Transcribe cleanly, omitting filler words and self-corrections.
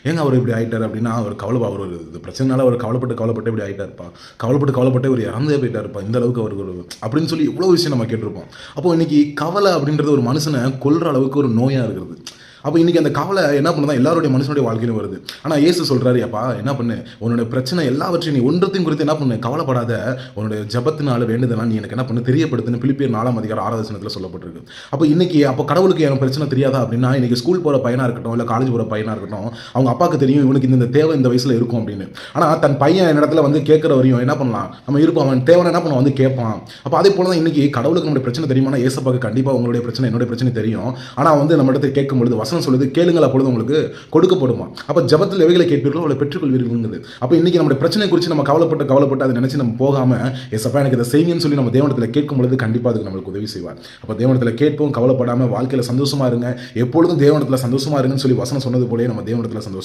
ஏங்க அவர் இப்படி ஆயிட்டார் அப்படின்னா, அவர் ஒரு பிரச்சனைனால அவர் கவலைப்பட்டு இப்படி ஆயிட்டாருப்பா. கவலைப்பட்டு அவர் இறந்தே போயிட்டாருப்பா. இந்த அளவுக்கு அவருக்கு ஒரு அப்படின்னு சொல்லி எவ்வளோ விஷயம் நம்ம கேட்டிருப்போம். அப்போ இன்னைக்கு கவலை அப்படின்றது ஒரு மனுஷன கொல்ற அளவுக்கு ஒரு நோயா இருக்கிறது. அப்போ இன்னைக்கு அந்த கவலை என்ன பண்ணுதா எல்லாருடைய மனுஷனுடைய வாழ்க்கையிலும் வருது. ஆனா இயேசு சொல்றாரு, "அப்பா என்ன பண்ணு, உன்னுடைய பிரச்சனை எல்லாவற்றையும் நீ ஒன்றத்தையும் குறித்து என்ன பண்ணு, கவலைப்படாத. உன்னுடைய ஜெபத்தினால வேண்டுதலால் நீ எனக்கு என்ன பண்ணு தெரியப்படுத்துன்னு" பிலிப்பியர் 4 அதிகாரம் 6 வசனத்துல சொல்லப்பட்டிருக்கு. அப்போ கடவுளுக்கு என் பிரச்சனை தெரியாதா அப்படின்னா, இன்னைக்கு ஸ்கூல் போற பையனா இருக்கட்டும், இல்ல காலேஜ் போற பையனா இருக்கட்டும், அவங்க அப்பாவுக்கு தெரியும் இவனுக்கு இந்த தேவை இந்த வயசுல இருக்கும் அப்படின்னு. ஆனா தன் பையன் என்னிடத்துல வந்து கேட்கிற வரையும் என்ன பண்ணலாம், நம்ம இருப்போம். அவன் தேவனை என்ன பண்ணுவான், வந்து கேட்பான். அப்ப அதே போல தான் இன்னைக்கு கடவுளுக்கு நம்முடைய பிரச்சனை தெரியுமானா, ஏசப்பாக்கு கண்டிப்பா உங்களுடைய பிரச்சனை என்னுடைய பிரச்சனை தெரியும். ஆனா வந்து நம்ம இடத்துல கேட்கும் பொழுது வசனம் சொல்லுது, கேளுங்கள் அப்பொழுது உங்களுக்கு கொடுக்கப்படுமா. அப்ப ஜெபத்தில் எவைகளை கேட்பீர்களோ அவளை பெற்றுக்கொள்வீர்கள். அப்ப இன்னைக்கு நம்முடைய பிரச்சனை குறித்து நம்ம கவலைப்பட்டு அதை நினைச்சு நம்ம போகாம, ஏசப்பா எனக்கு இதை செய்யுங்கன்னு சொல்லி நம்ம தேவனிடத்தில் கேட்கும் பொழுது கண்டிப்பா அதுக்கு நம்மளுக்கு உதவி செய்வார். அப்ப தேவனிடத்தில் கேட்போம், கவலைப்படாம வாழ்க்கையில சந்தோஷமா இருங்க. எப்பொழுதும் தேவனிடத்தில் சந்தோஷமா இருங்கன்னு சொல்லி வசனம் சொன்னது போலயே நம்ம தேவனிடத்தில் சந்தோஷம்